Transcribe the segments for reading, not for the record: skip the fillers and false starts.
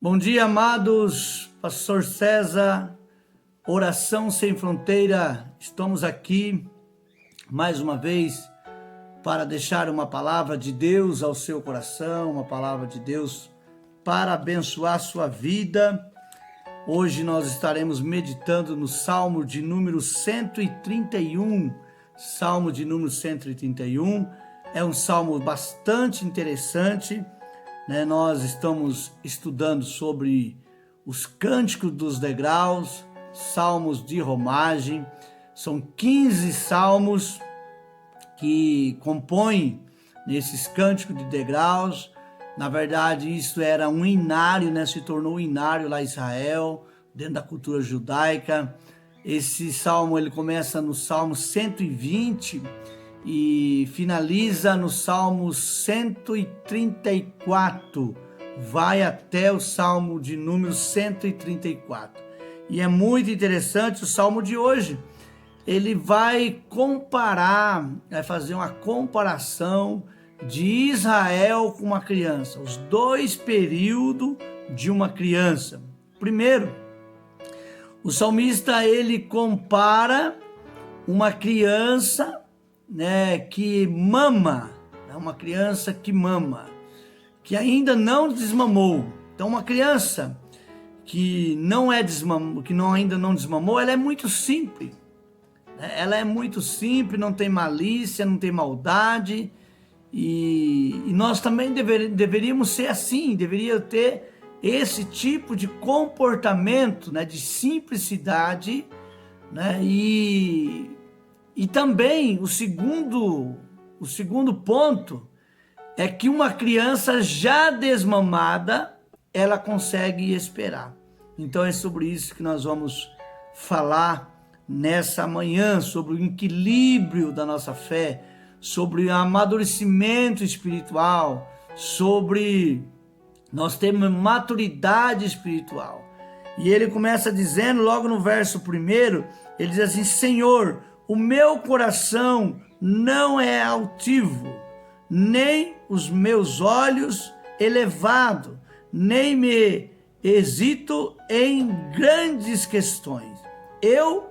Bom dia, amados. Pastor César, Oração Sem Fronteira. Estamos aqui mais uma vez para deixar uma palavra de Deus ao seu coração, uma palavra de Deus para abençoar a sua vida. Hoje nós estaremos meditando no Salmo de número 131. Salmo de número 131 é um salmo bastante interessante. Nós estamos estudando sobre os cânticos dos degraus, salmos de romagem. São 15 salmos que compõem nesses cânticos de degraus. Na verdade, isso era um inário, se tornou um inário lá em Israel, dentro da cultura judaica. Esse salmo ele começa no Salmo 120 e finaliza no Salmo 134, vai até o Salmo de número 134. E é muito interessante o Salmo de hoje. Ele vai comparar, vai fazer uma comparação de Israel com uma criança, os dois períodos de uma criança. Primeiro, o salmista ele compara uma criança que mama, uma criança que mama, que ainda não desmamou. Então, uma criança que ainda não desmamou, ela é muito simples. Ela é muito simples, não tem malícia, não tem maldade. E nós também deveríamos ser assim, deveria ter esse tipo de comportamento, de simplicidade, E também o segundo ponto é que uma criança já desmamada, ela consegue esperar. Então é sobre isso que nós vamos falar nessa manhã, sobre o equilíbrio da nossa fé, sobre o amadurecimento espiritual, sobre nós termos maturidade espiritual. E ele começa dizendo, logo no verso 1, ele diz assim: Senhor, o meu coração não é altivo, nem os meus olhos elevado, nem me hesito em grandes questões. Eu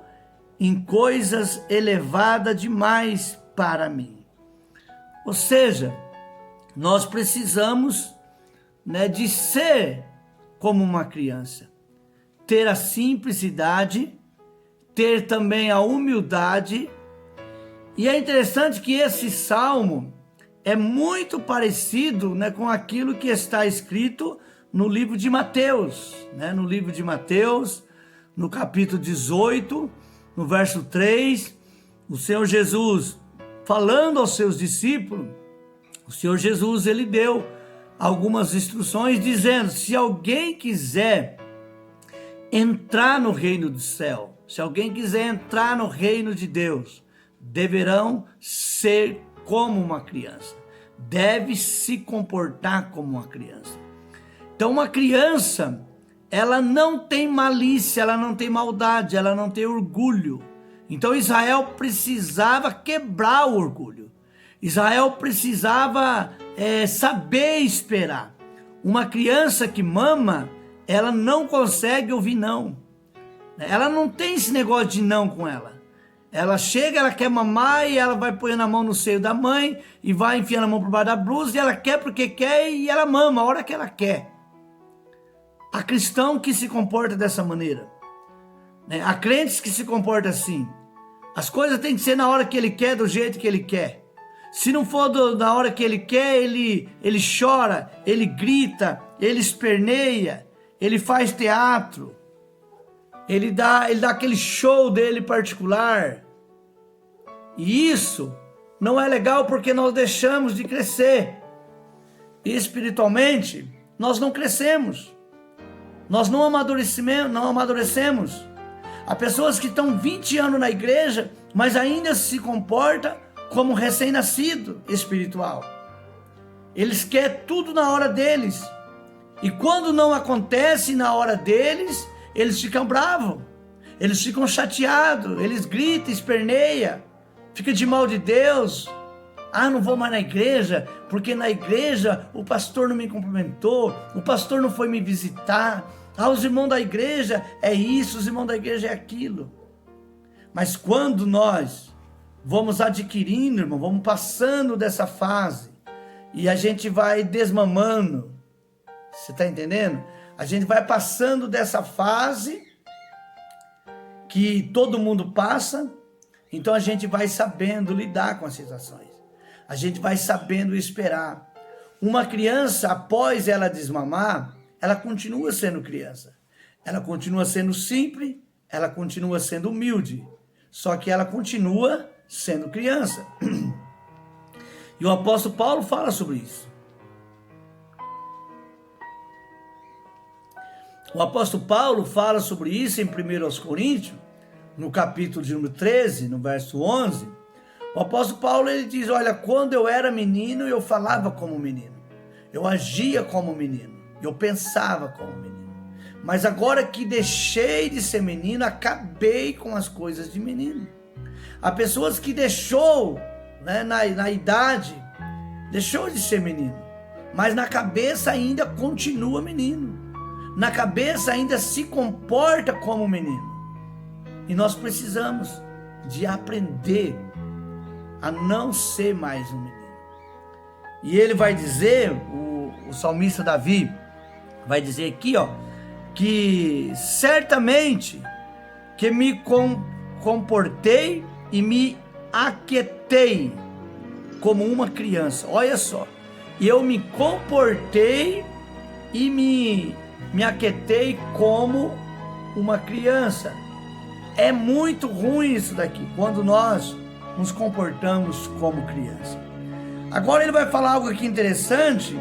em coisas elevadas demais para mim. Ou seja, nós precisamos de ser como uma criança, ter a simplicidade, ter também a humildade. E é interessante que esse salmo é muito parecido com aquilo que está escrito no livro de Mateus. No livro de Mateus, no capítulo 18, no verso 3, o Senhor Jesus, falando aos seus discípulos, o Senhor Jesus ele deu algumas instruções dizendo: se alguém quiser entrar no reino do céu, se alguém quiser entrar no reino de Deus, deverão ser como uma criança. Deve se comportar como uma criança. Então, uma criança, ela não tem malícia, ela não tem maldade, ela não tem orgulho. Então, Israel precisava quebrar o orgulho. Israel precisava saber esperar. Uma criança que mama, ela não consegue ouvir não. Ela não tem esse negócio de não com ela. Ela chega, ela quer mamar e ela vai pôr a mão no seio da mãe e vai enfiando a mão por baixo da blusa e ela quer porque quer e ela mama a hora que ela quer. Há cristão que se comporta dessa maneira. Há crentes que se comportam assim. As coisas têm que ser na hora que ele quer, do jeito que ele quer. Se não for da hora que ele quer, ele chora, ele grita, ele esperneia, ele faz teatro. Ele dá aquele show dele particular. E isso não é legal porque nós deixamos de crescer. E espiritualmente, nós não crescemos. Nós não amadurecemos. Há pessoas que estão 20 anos na igreja, mas ainda se comportam como recém-nascido espiritual. Eles querem tudo na hora deles. E quando não acontece na hora deles, eles ficam bravos, eles ficam chateados, eles gritam, esperneiam, ficam de mal de Deus. Não vou mais na igreja, porque na igreja o pastor não me cumprimentou, o pastor não foi me visitar, os irmãos da igreja é isso, os irmãos da igreja é aquilo. Mas quando nós vamos adquirindo, irmão, vamos passando dessa fase, e a gente vai desmamando, você está entendendo? A gente vai passando dessa fase que todo mundo passa, então a gente vai sabendo lidar com as situações. A gente vai sabendo esperar. Uma criança, após ela desmamar, ela continua sendo criança. Ela continua sendo simples, ela continua sendo humilde. Só que ela continua sendo criança. E o apóstolo Paulo fala sobre isso. O apóstolo Paulo fala sobre isso em 1 Coríntios, no capítulo de número 13, no verso 11. O apóstolo Paulo, ele diz, olha, quando eu era menino, eu falava como menino. Eu agia como menino. Eu pensava como menino. Mas agora que deixei de ser menino, acabei com as coisas de menino. Há pessoas que deixou, né, na idade, deixou de ser menino. Mas na cabeça ainda continua menino. Na cabeça ainda se comporta como menino. E nós precisamos de aprender a não ser mais um menino. E ele vai dizer, o salmista Davi vai dizer aqui, que certamente que me comportei e me aquietei como uma criança. Olha só, e eu me comportei e me aquietei como uma criança. É muito ruim isso daqui, quando nós nos comportamos como criança. Agora ele vai falar algo aqui interessante.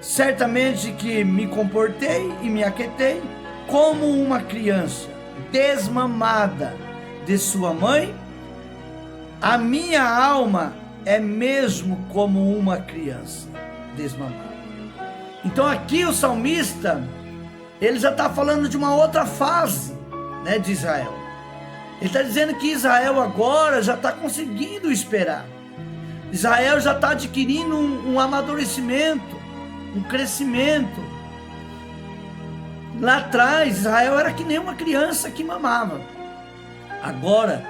Certamente que me comportei e me aquietei como uma criança desmamada de sua mãe. A minha alma é mesmo como uma criança desmamada. Então aqui o salmista, ele já está falando de uma outra fase, né, de Israel. Ele está dizendo que Israel agora já está conseguindo esperar. Israel já está adquirindo um amadurecimento, um crescimento. Lá atrás, Israel era que nem uma criança que mamava. Agora,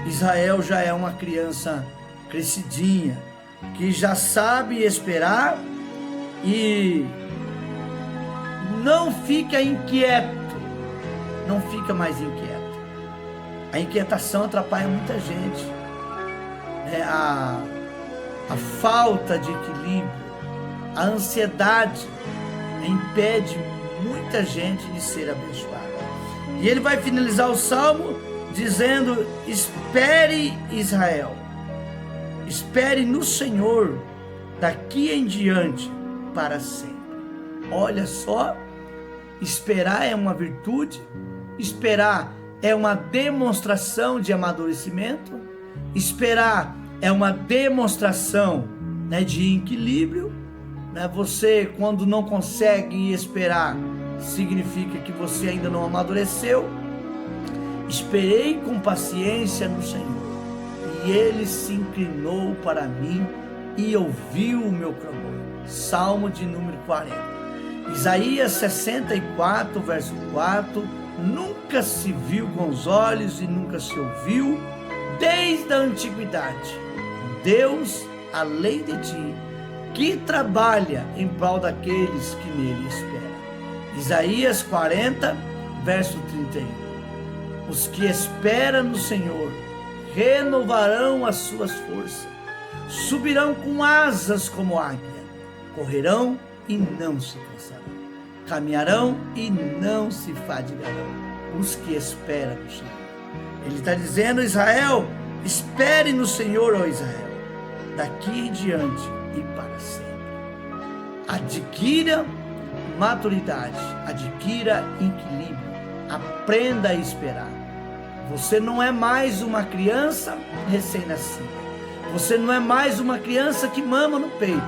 Israel já é uma criança crescidinha, que já sabe esperar e não fica inquieto, não fica mais inquieto. A inquietação atrapalha muita gente. A falta de equilíbrio, a ansiedade impede muita gente de ser abençoada. E ele vai finalizar o salmo dizendo: espere, Israel, espere no Senhor daqui em diante para sempre. Olha só, esperar é uma virtude, esperar é uma demonstração de amadurecimento, esperar é uma demonstração, né, de equilíbrio. Né? Você, quando não consegue esperar, significa que você ainda não amadureceu. Esperei com paciência no Senhor, e Ele se inclinou para mim e ouviu o meu clamor. Salmo de número 40. Isaías 64, verso 4. Nunca se viu com os olhos e nunca se ouviu, desde a antiguidade, Deus, além de ti, que trabalha em prol daqueles que nele esperam. Isaías 40, verso 31. Os que esperam no Senhor renovarão as suas forças, subirão com asas como águia, correrão e não se cansarão, caminharão e não se fadigarão. Os que esperam no Senhor. Ele está dizendo: Israel, espere no Senhor, ó Israel, daqui em diante e para sempre. Adquira maturidade, adquira equilíbrio, aprenda a esperar. Você não é mais uma criança recém-nascida. Você não é mais uma criança que mama no peito.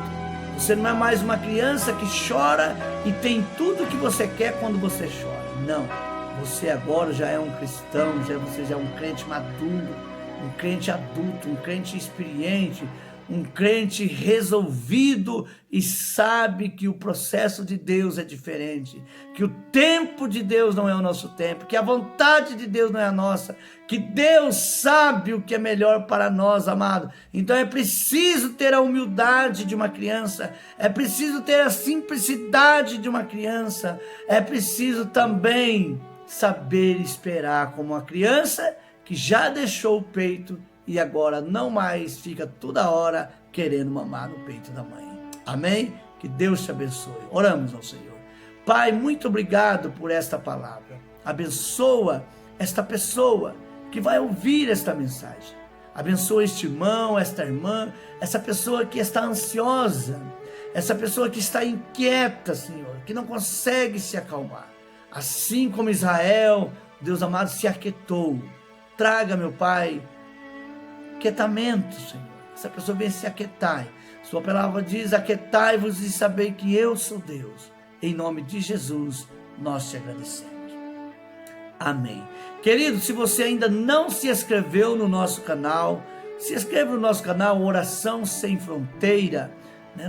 Você não é mais uma criança que chora e tem tudo que você quer quando você chora. Não. Você agora já é um cristão, você já é um crente maduro, um crente adulto, um crente experiente, um crente resolvido e sabe que o processo de Deus é diferente, que o tempo de Deus não é o nosso tempo, que a vontade de Deus não é a nossa, que Deus sabe o que é melhor para nós, amado. Então é preciso ter a humildade de uma criança, é preciso ter a simplicidade de uma criança, é preciso também saber esperar como uma criança que já deixou o peito e agora não mais fica toda hora querendo mamar no peito da mãe. Amém? Que Deus te abençoe. Oramos ao Senhor. Pai, muito obrigado por esta palavra. Abençoa esta pessoa que vai ouvir esta mensagem. Abençoa este irmão, esta irmã, essa pessoa que está ansiosa, essa pessoa que está inquieta, Senhor, que não consegue se acalmar. Assim como Israel, Deus amado, se aquietou. Traga, meu Pai, aquietamento, Senhor. Essa pessoa vem se aquietar. Sua palavra diz: aquietai-vos e sabei que eu sou Deus. Em nome de Jesus, nós te agradecemos. Amém. Querido, se você ainda não se inscreveu no nosso canal, se inscreva no nosso canal Oração Sem Fronteira.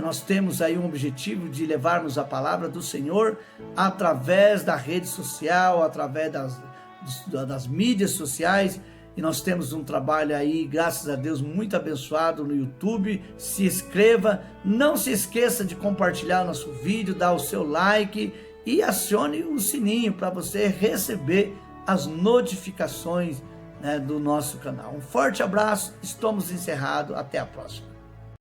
Nós temos aí um objetivo de levarmos a palavra do Senhor através da rede social, através das mídias sociais. E nós temos um trabalho aí, graças a Deus, muito abençoado no YouTube. Se inscreva, não se esqueça de compartilhar o nosso vídeo, dar o seu like e acione o sininho para você receber as notificações, do nosso canal. Um forte abraço, estamos encerrados, até a próxima.